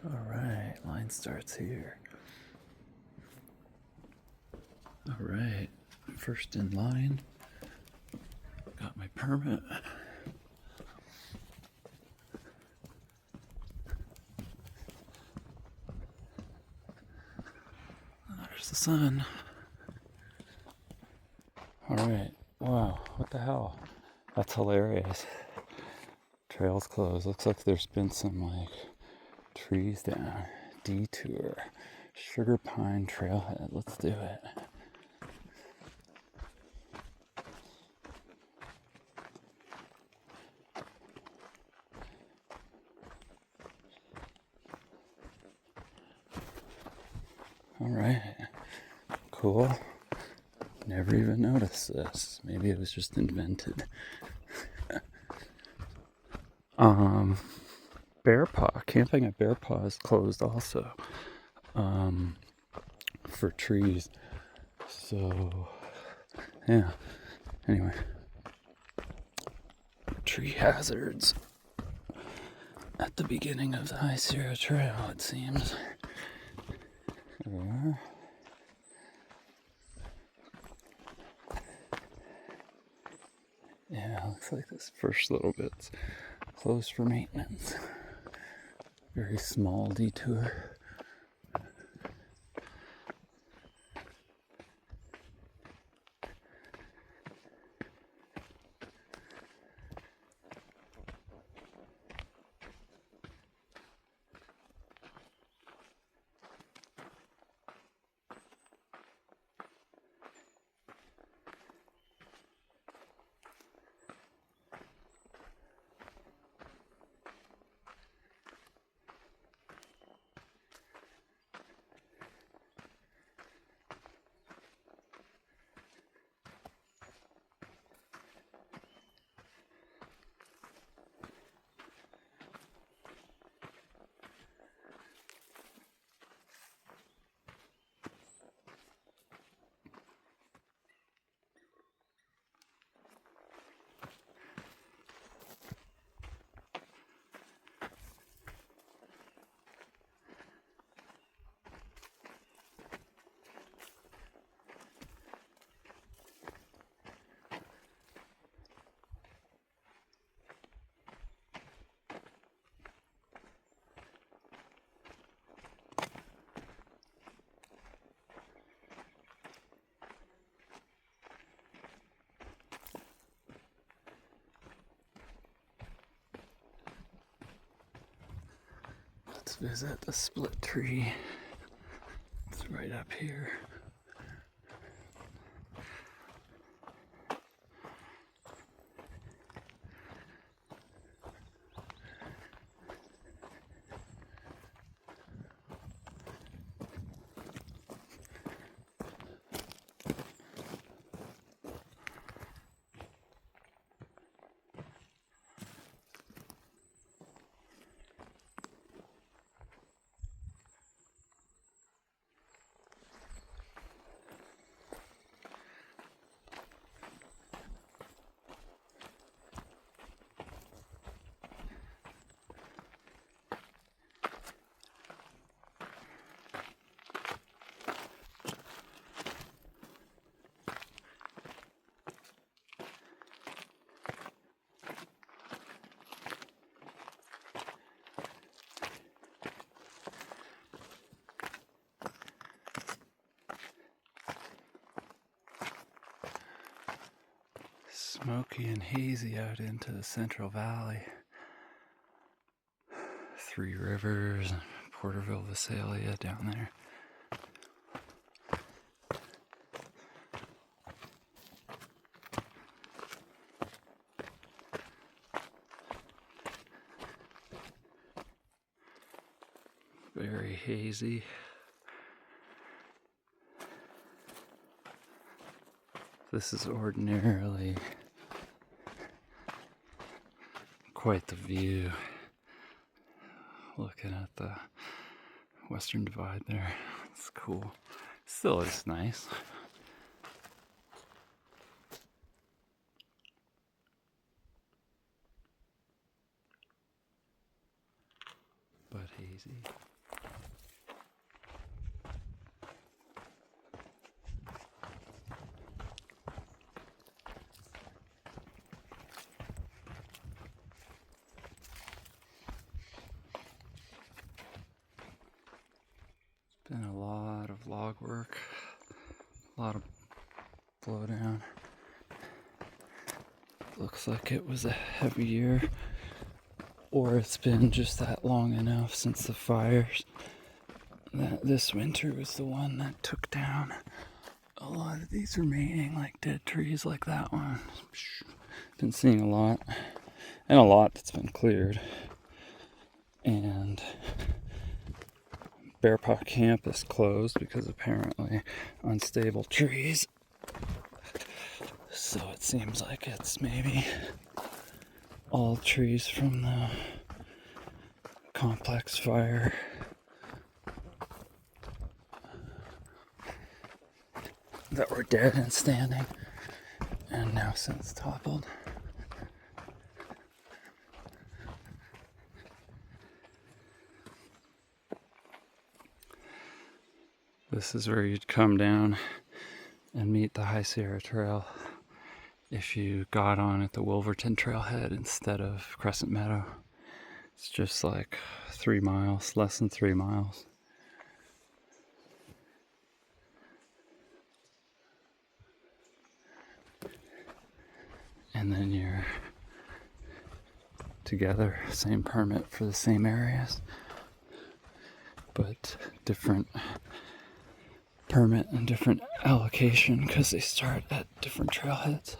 Alright, line starts here. Alright, first in line. Got my permit. There's the sun. Alright, wow, what the hell? That's hilarious. Trail's closed. Looks like there's been some like trees down. Detour. Sugar Pine Trailhead. Let's do it. Alright. Cool. Never even noticed this. Maybe it was just invented. Bear Paw. Camping at Bear Paw is closed also. For trees. So, yeah. Anyway. Tree hazards at the beginning of the High Sierra Trail, it seems. Yeah, looks like this first little bit's closed for maintenance. Very small detour. Let's visit the split tree. It's right up here. Smoky and hazy out into the Central Valley. Three Rivers, Porterville, Visalia down there. Very hazy. This is ordinarily quite the view. Looking at the Western Divide there. It's cool. Still is nice. But hazy. of log work, a lot of blowdown. Looks like it was a heavy year, or it's been just that long enough since the fires that this winter was the one that took down a lot of these remaining like dead trees like that one. Been seeing a lot, and a lot that's been cleared. And Bear Paw Camp is closed because apparently unstable trees. So it seems like it's maybe all trees from the complex fire. That were dead and standing and now since toppled. This is where you'd come down and meet the High Sierra Trail if you got on at the Wolverton Trailhead instead of Crescent Meadow. It's just like 3 miles, less than 3 miles. And then you're together, same permit for the same areas, but different permit and different allocation because they start at different trailheads.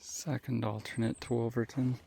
Second alternate to Wolverton.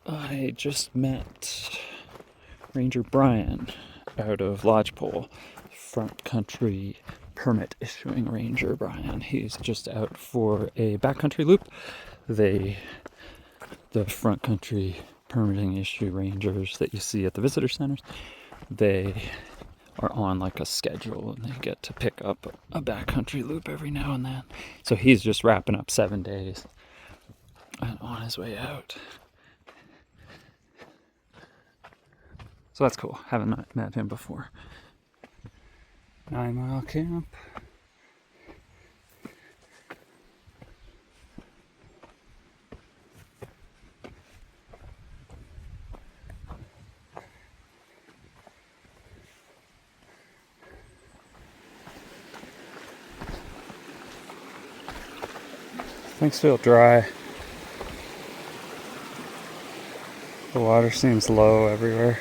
I just met Ranger Brian out of Lodgepole, front country permit issuing Ranger Brian. He's just out for a backcountry loop. The front country permitting issue rangers that you see at the visitor centers, they are on like a schedule and they get to pick up a backcountry loop every now and then. So he's just wrapping up 7 days and on his way out. So that's cool. Haven't met him before. 9 Mile Camp. Things feel dry. The water seems low everywhere.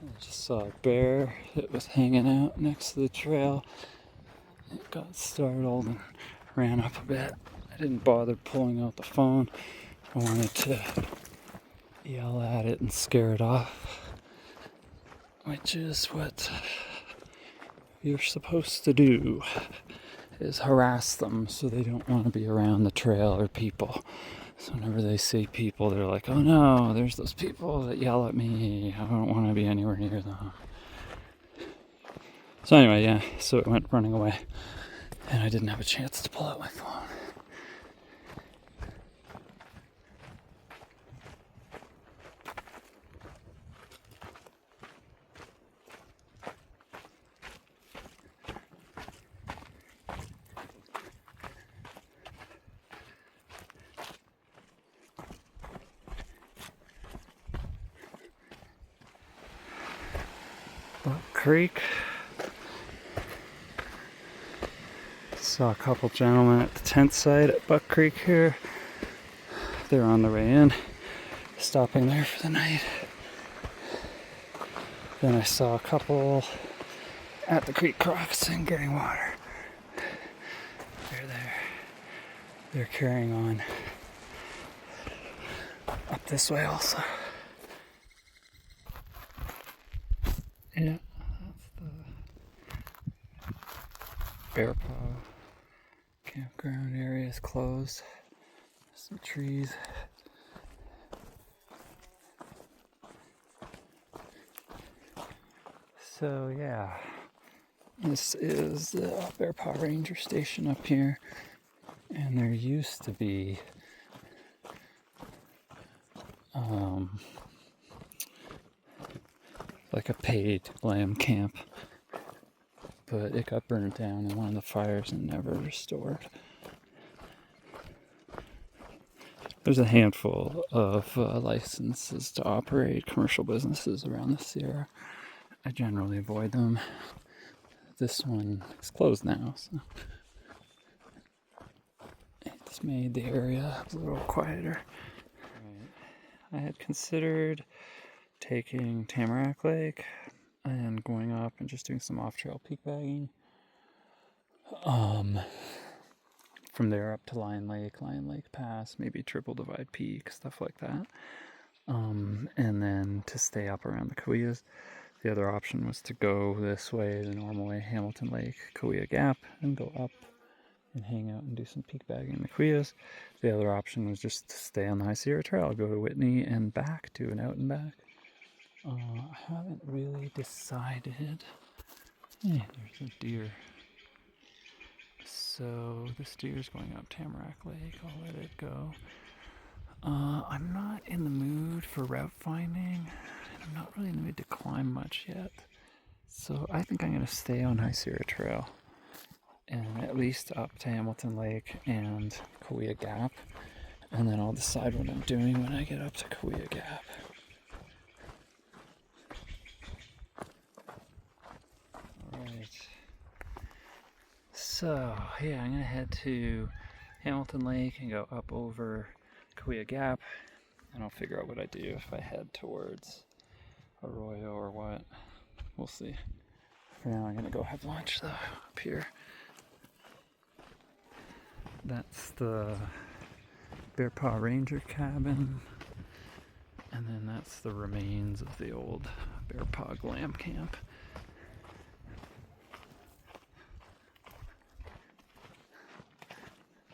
I just saw a bear that was hanging out next to the trail. It got startled and ran up a bit. I didn't bother pulling out the phone. I wanted to yell at it and scare it off, which is what you're supposed to do, is harass them so they don't want to be around the trail or people. So whenever they see people, they're like, oh no, there's those people that yell at me. I don't want to be anywhere near them. So anyway, yeah, so it went running away. And I didn't have a chance to pull out my phone. Buck Creek. Saw a couple gentlemen at the tent site at Buck Creek here. They're on their way in, stopping there for the night. Then I saw a couple at the creek crossing getting water. They're there. They're carrying on up this way also. Yeah, that's the Bear Paw campground area is closed. Some trees. So yeah, this is the Bear Paw Ranger Station up here, and there used to be like a paid lamb camp, but it got burned down in one of the fires and never restored. There's a handful of licenses to operate commercial businesses around the Sierra. I generally avoid them. This one is closed now, so it's made the area a little quieter. I had considered taking Tamarack Lake and going up and just doing some off-trail peak bagging. From there up to Lion Lake Pass, maybe Triple Divide Peak, stuff like that. And then to stay up around the Kaweahs. The other option was to go this way, the normal way, Hamilton Lake, Kaweah Gap, and go up and hang out and do some peak bagging in the Kaweahs. The other option was just to stay on the High Sierra Trail, go to Whitney and back, do an out and back. I haven't really decided. Hey, there's a deer. So this deer's going up Tamarack Lake. I'll let it go. I'm not in the mood for route finding. I'm not really in the mood to climb much yet. So I think I'm going to stay on High Sierra Trail and at least up to Hamilton Lake and Kaweah Gap. And then I'll decide what I'm doing when I get up to Kaweah Gap. Alright. So, yeah, I'm gonna head to Hamilton Lake and go up over Kaweah Gap, and I'll figure out what I do if I head towards Arroyo or what. We'll see. For now, I'm gonna go have lunch though, up here. That's the Bear Paw Ranger cabin, and then that's the remains of the old Bear Paw Glam Camp.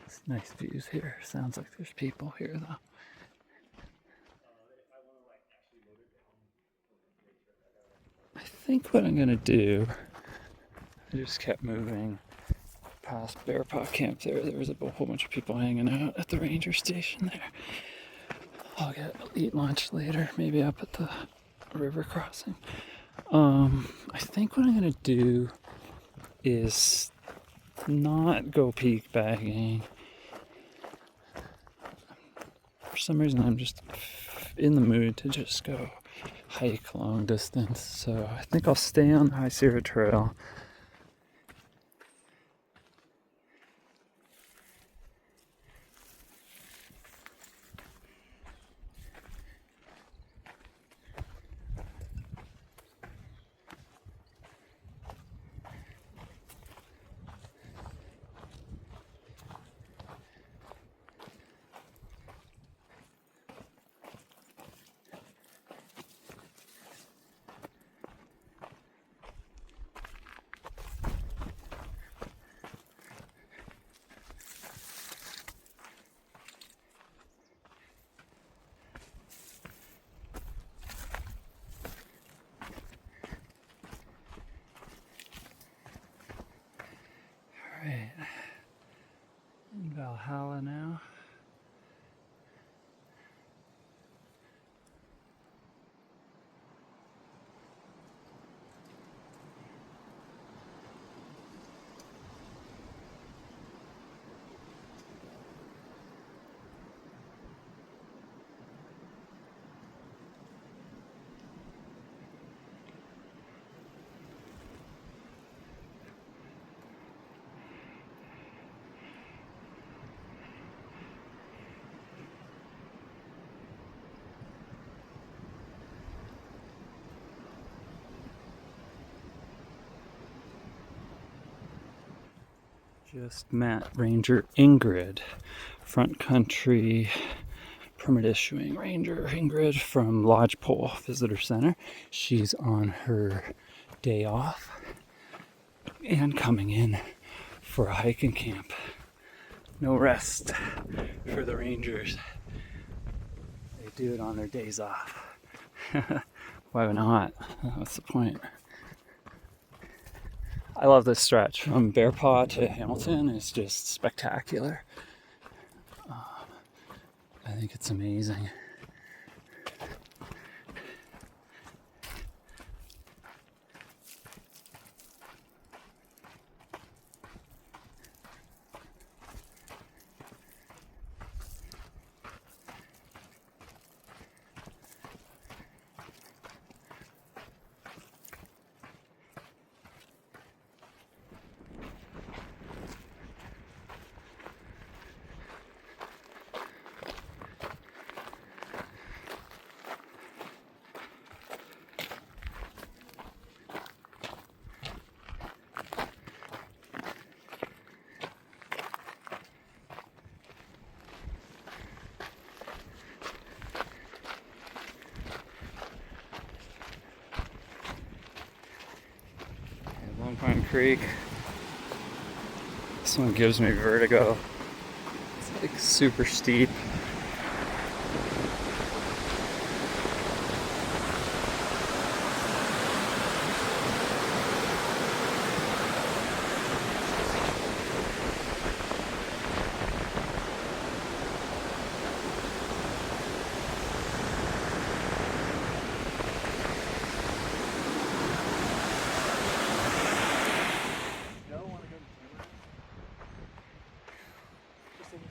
It's nice views here. Sounds like there's people here though. I think what I'm gonna do, I just kept moving past Bear Paw Camp there. There was a whole bunch of people hanging out at the ranger station there. I'll eat lunch later, maybe up at the river crossing. I think what I'm gonna do is not go peak bagging. For some reason, I'm just in the mood to just go hike long distance. So I think I'll stay on the High Sierra Trail. Alright, in Valhalla now. Just met Ranger Ingrid, front country permit issuing Ranger Ingrid from Lodgepole Visitor Center. She's on her day off and coming in for a hiking camp. No rest for the Rangers. They do it on their days off. Why not? What's the point? I love this stretch from Bear Paw to Hamilton. It's just spectacular. I think it's amazing. Pine Creek. This one gives me vertigo. It's like super steep.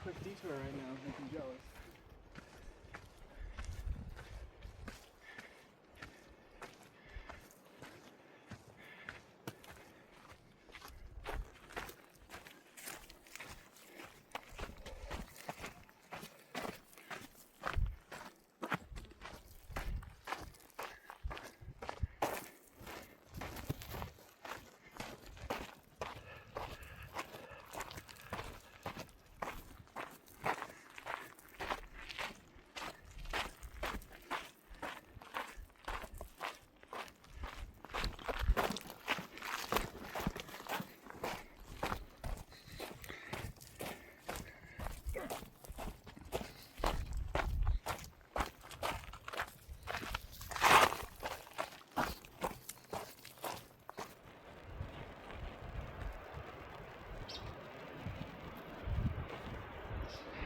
Quick detour right now, making jealous.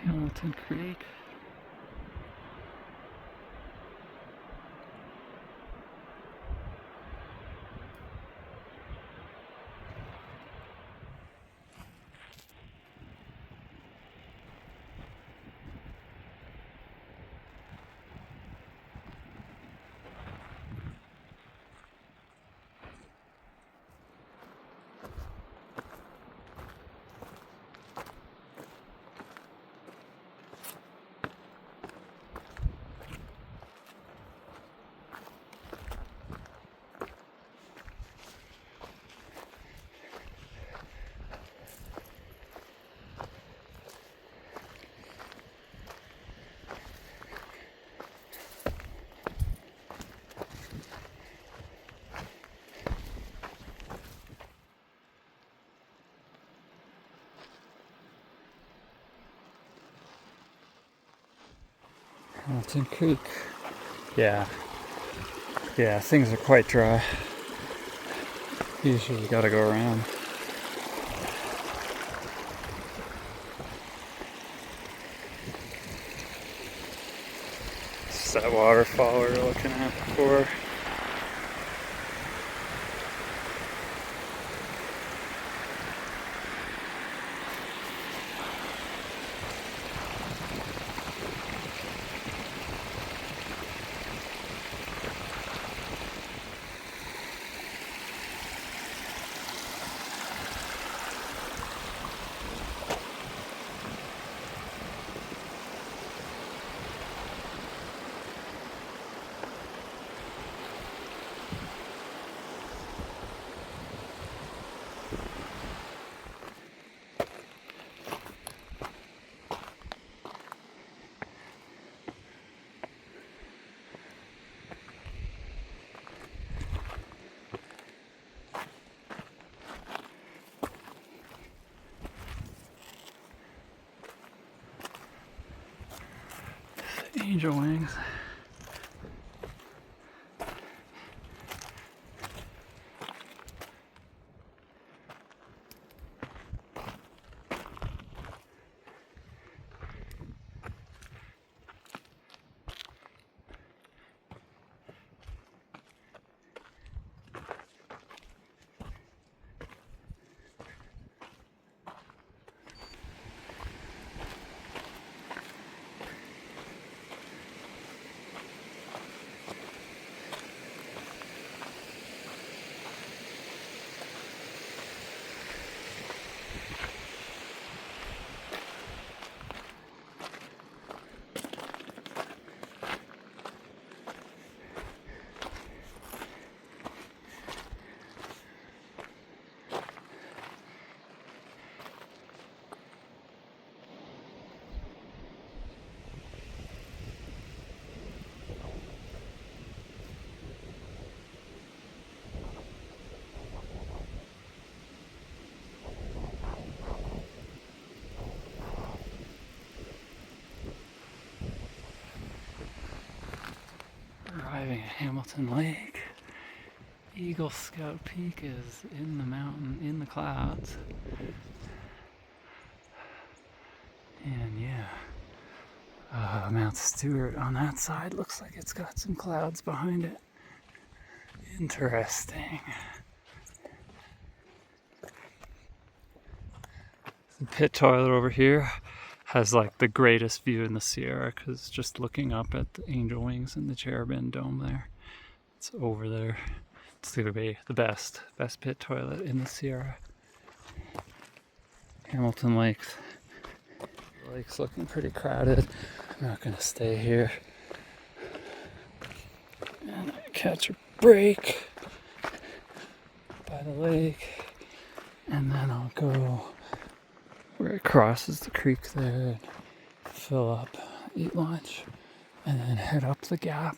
Hamilton Creek. Hamilton Creek. Yeah, things are quite dry. Usually you gotta go around. It's that waterfall we were looking at before. Angel wings. Arriving at Hamilton Lake. Eagle Scout Peak is in the mountain, in the clouds. And yeah, Mount Stewart on that side looks like it's got some clouds behind it. Interesting. The pit toilet over here has like the greatest view in the Sierra because just looking up at the angel wings and the cherubim dome there. It's over there. It's gonna be the best pit toilet in the Sierra. Hamilton Lakes. The lake's looking pretty crowded. I'm not gonna stay here. And I catch a break by the lake, and then I'll go where it crosses the creek there, and fill up, eat lunch, and then head up the gap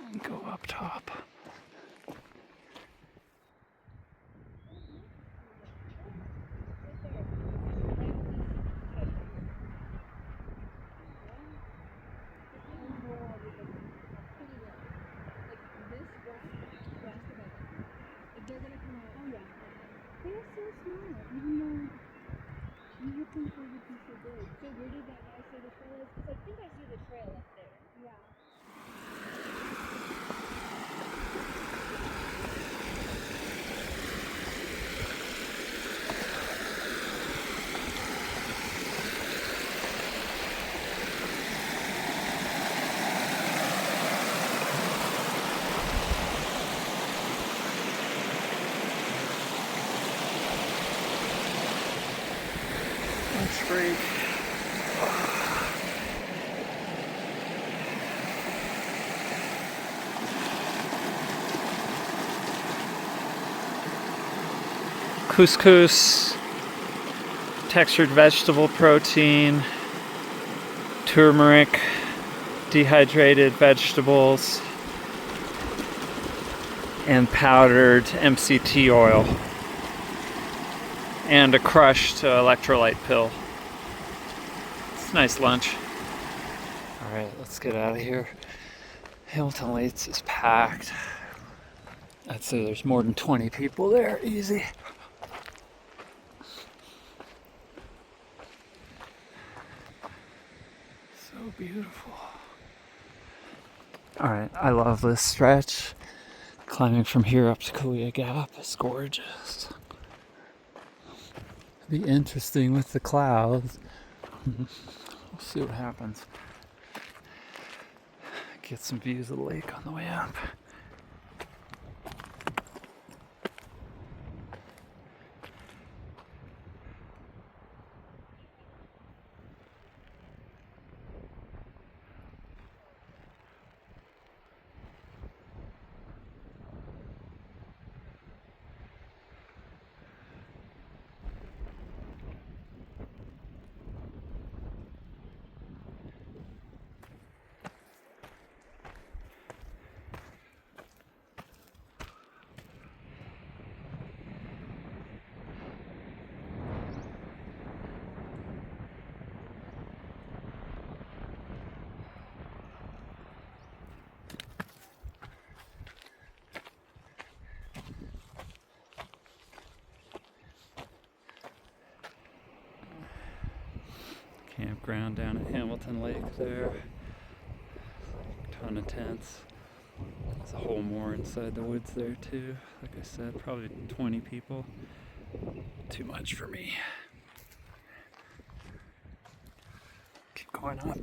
and go up top. I'm looking for the piece of wood. So where did that guy say the trail is? Because I think I see the trail up there. Yeah. That's great. Couscous, textured vegetable protein, turmeric, dehydrated vegetables, and powdered MCT oil, and a crushed electrolyte pill. It's a nice lunch. Alright, let's get out of here. Hamilton Lakes is packed. I'd say there's more than 20 people there, easy. So beautiful. Alright, I love this stretch. Climbing from here up to Kaweah Gap is gorgeous. It'll be interesting with the clouds. We'll see what happens. Get some views of the lake on the way up. Campground down at Hamilton Lake there. Ton of tents. There's a whole more inside the woods there too. Like I said, probably 20 people. Too much for me. Keep going up.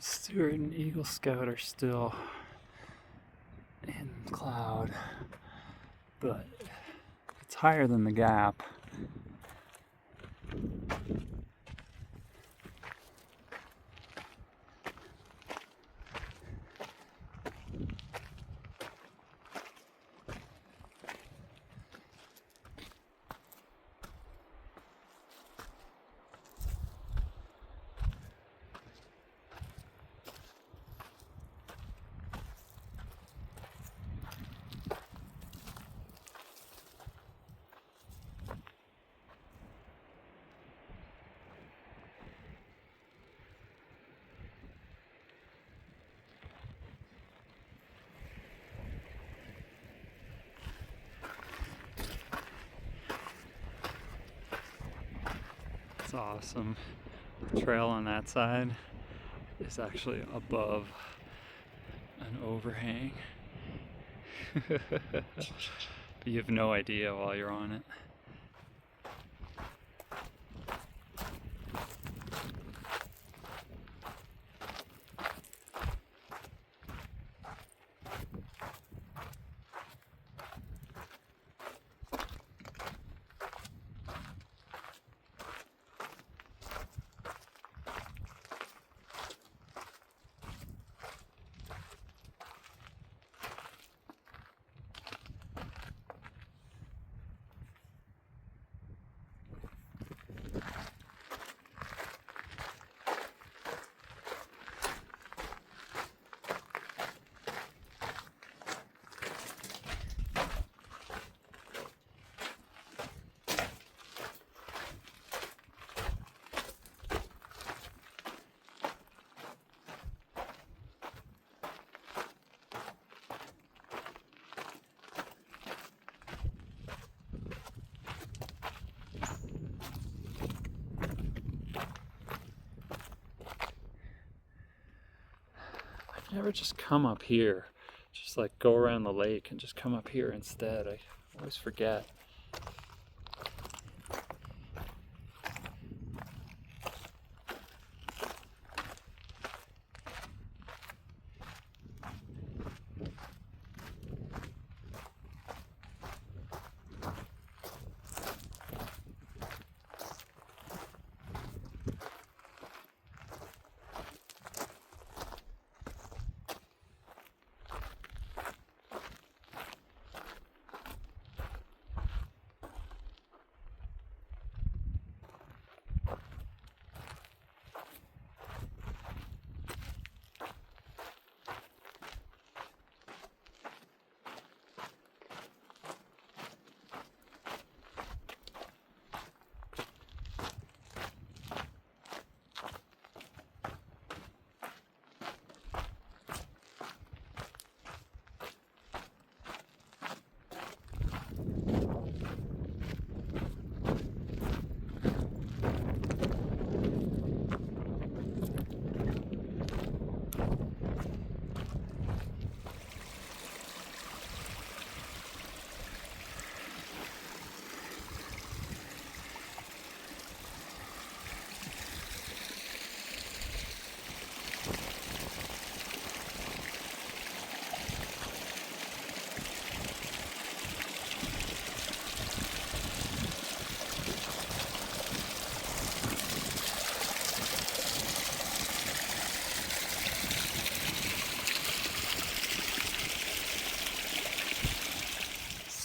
Stewart and Eagle Scout are still in cloud, but it's higher than the gap. It's awesome. The trail on that side is actually above an overhang. But you have no idea while you're on it. never just come up here. Just like go around the lake and just come up here instead. I always forget.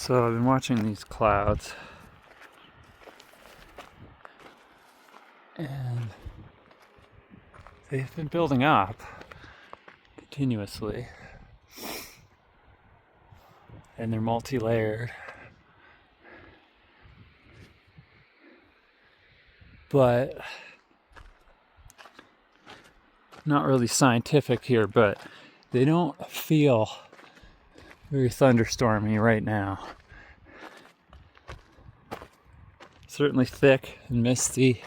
So I've been watching these clouds, and they've been building up continuously, and they're multi-layered. But not really scientific here, but they don't feel very thunderstormy right now. Certainly thick and misty.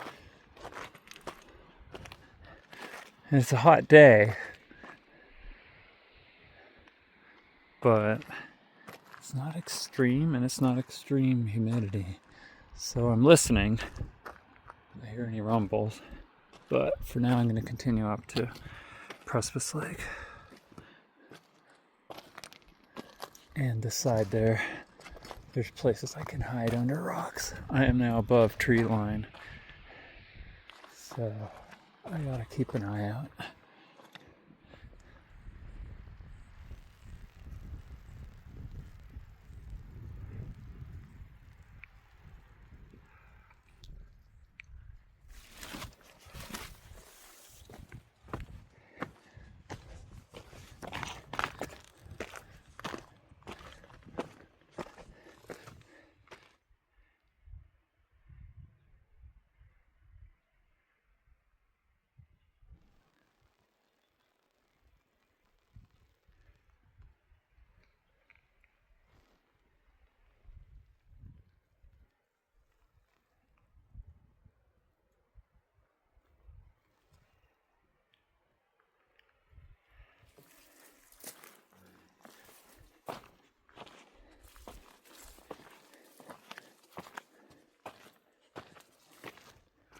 And it's a hot day, but it's not extreme and it's not extreme humidity. So I'm listening. If I hear any rumbles. But for now I'm going to continue up to Precipice Lake. And this side there, there's places I can hide under rocks. I am now above tree line, so I gotta keep an eye out.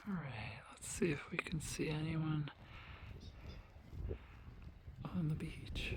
Alright, let's see if we can see anyone on the beach.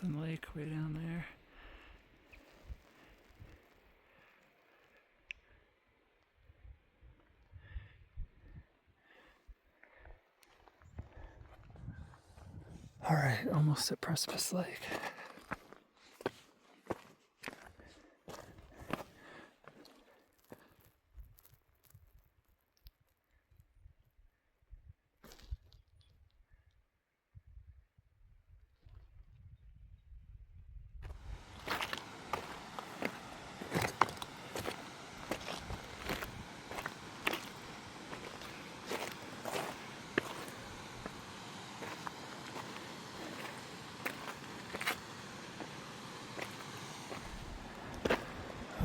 Mountain Lake way down there. All right, almost at Precipice Lake.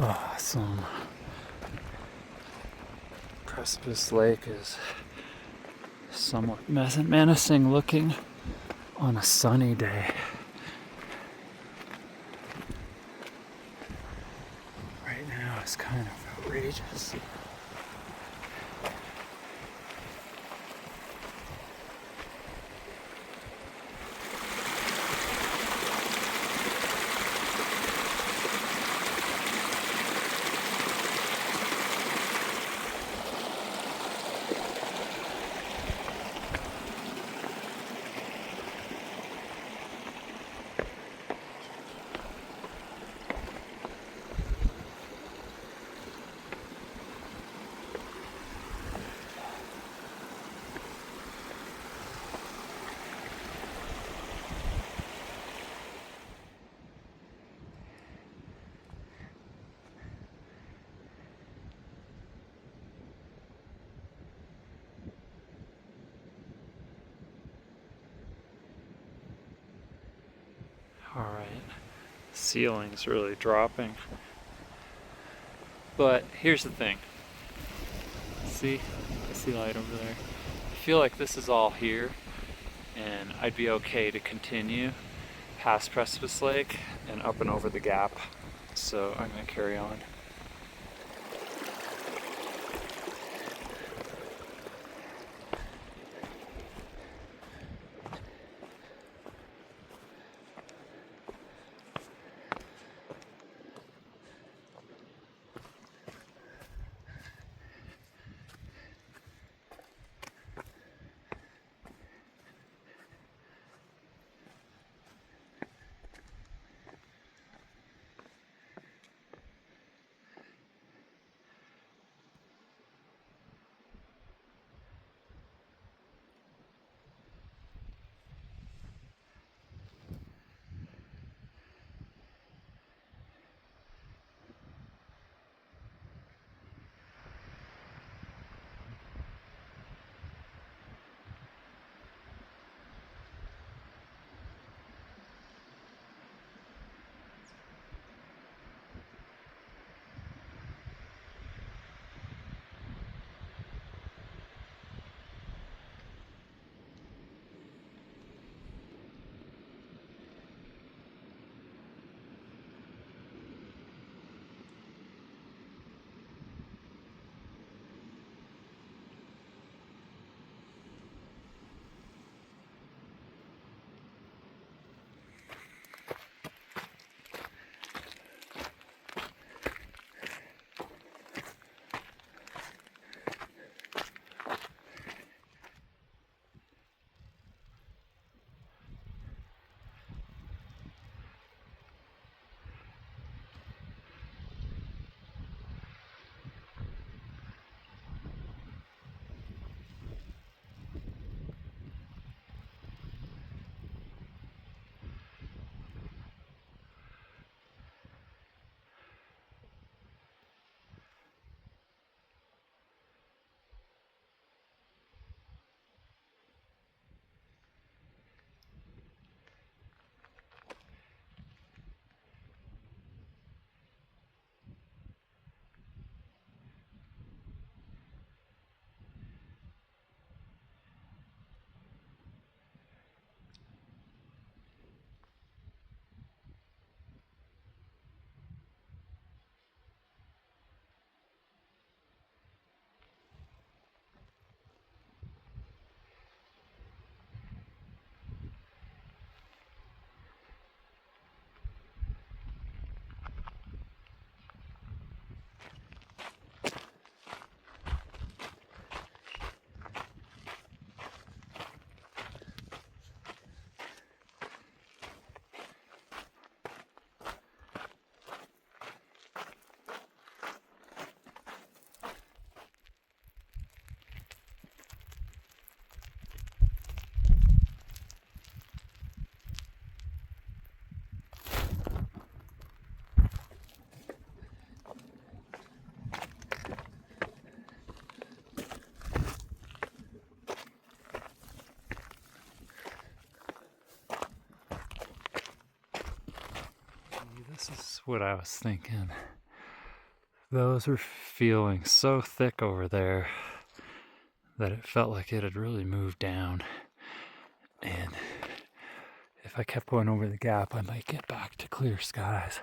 Awesome. Precipice Lake is somewhat menacing looking on a sunny day. Right now it's kind of outrageous. All right, ceiling's really dropping. But here's the thing. See? I see light over there. I feel like this is all here, and I'd be okay to continue past Precipice Lake and up and over the gap. So I'm gonna carry on. what I was thinking. Those were feeling so thick over there that it felt like it had really moved down. And if I kept going over the gap, I might get back to clear skies.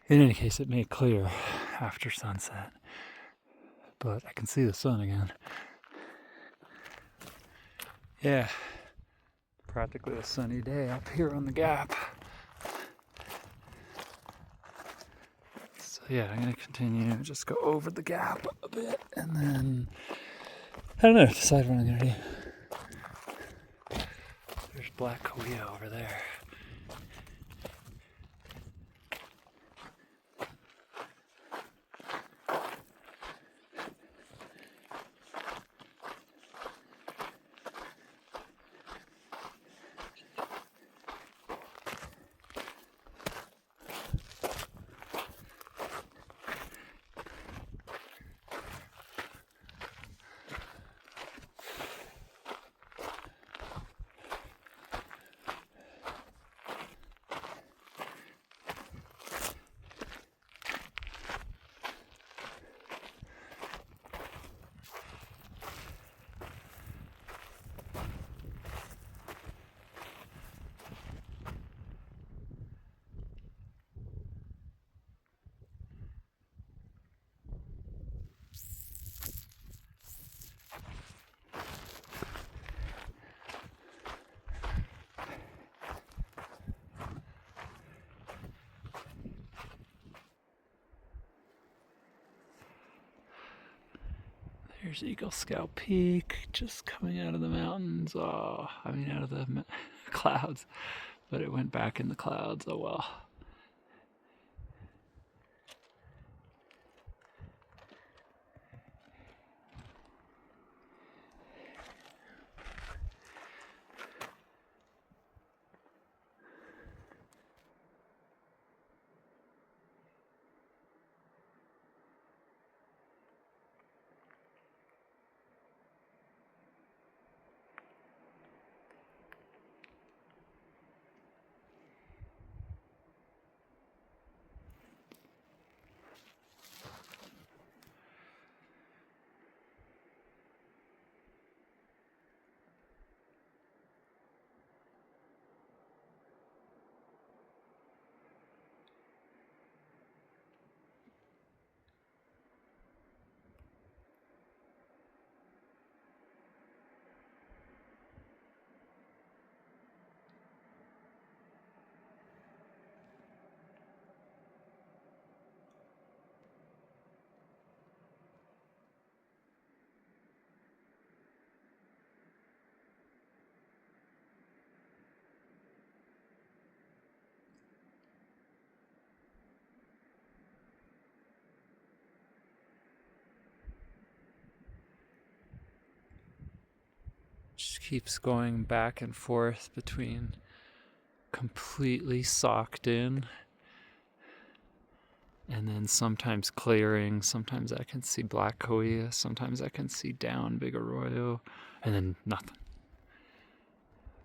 In any case, it made clear after sunset. But I can see the sun again. Yeah, practically a sunny day up here on the gap. So yeah, I'm gonna continue, just go over the gap a bit, and then, I don't know, decide what I'm gonna do. There's black Kaweah over there. There's Eagle Scout Peak, just coming out of the mountains. Oh, I mean out of the clouds, but it went back in the clouds. Oh well. Just keeps going back and forth between completely socked in and then sometimes clearing. Sometimes I can see black Kaweah, sometimes I can see down big arroyo, and then nothing.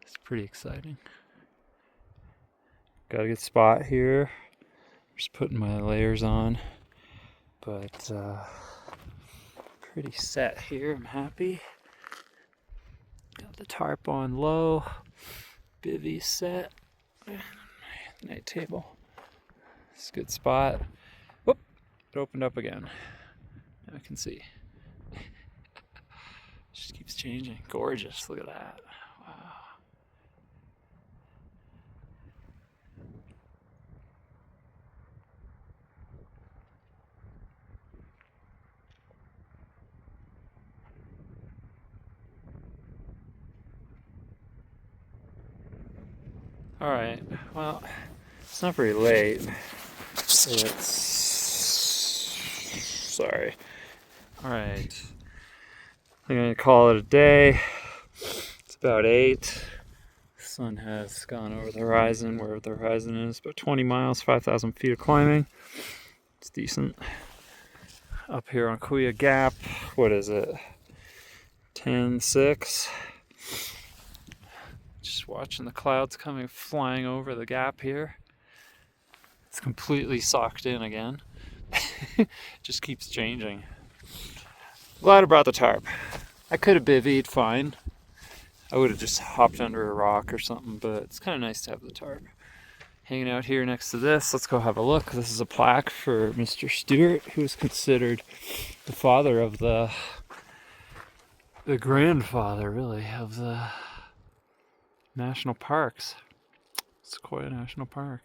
It's pretty exciting. Got a good spot here. Just putting my layers on, but pretty set here. I'm happy. Got the tarp on low, bivvy set, night table. It's a good spot. Whoop! It opened up again. Now I can see. Just keeps changing. Gorgeous. Look at that. Wow. All right. Well, it's not very late. It's sorry. All right. I'm gonna call it a day. It's about 8. The sun has gone over the horizon, wherever the horizon is. About 20 miles, 5,000 feet of climbing. It's decent. Up here on Kaweah Gap, what is it? 10-6. Just watching the clouds coming flying over the gap here. It's completely socked in again. Just keeps changing. Glad I brought the tarp. I could have bivvied fine. I would have just hopped under a rock or something, but it's kind of nice to have the tarp. Hanging out here next to this, let's go have a look. This is a plaque for Mr. Stewart, who is considered the father of the grandfather, really, of the national parks. Sequoia National Park.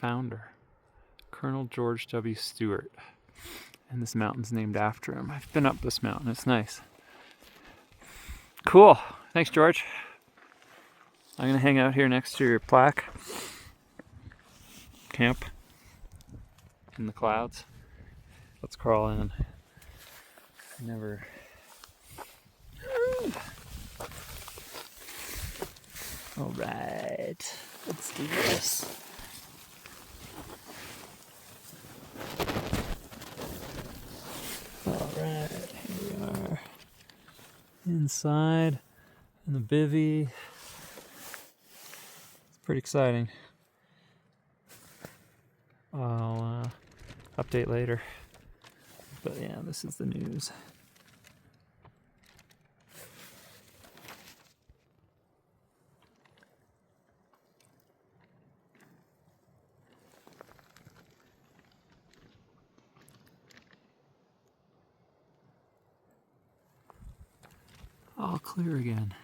Founder, Colonel George W. Stewart. And this mountain's named after him. I've been up this mountain, it's nice. Cool, thanks George. I'm gonna hang out here next to your plaque. Camp in the clouds. Let's crawl in. Never. All right, let's do this. All right, here we are inside in the bivvy. It's pretty exciting. I'll update later. But yeah, this is the news. All clear again.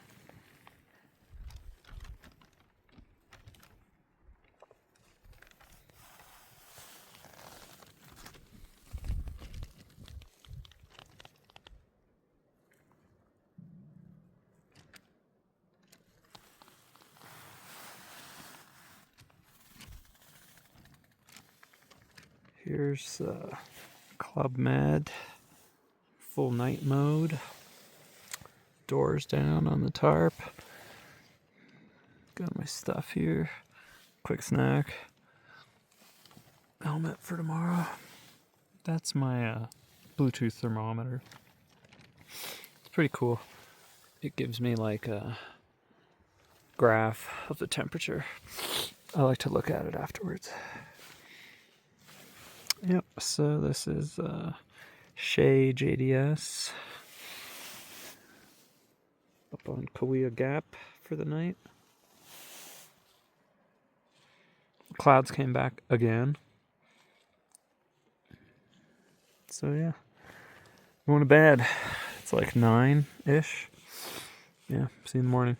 Here's Club Med, full night mode. Doors down on the tarp. Got my stuff here. Quick snack. Helmet for tomorrow. That's my Bluetooth thermometer. It's pretty cool. It gives me like a graph of the temperature. I like to look at it afterwards. Yep, so this is Shea JDS up on Kaweah Gap for the night. Clouds came back again. So yeah, going to bed. It's like 9-ish. Yeah, see you in the morning.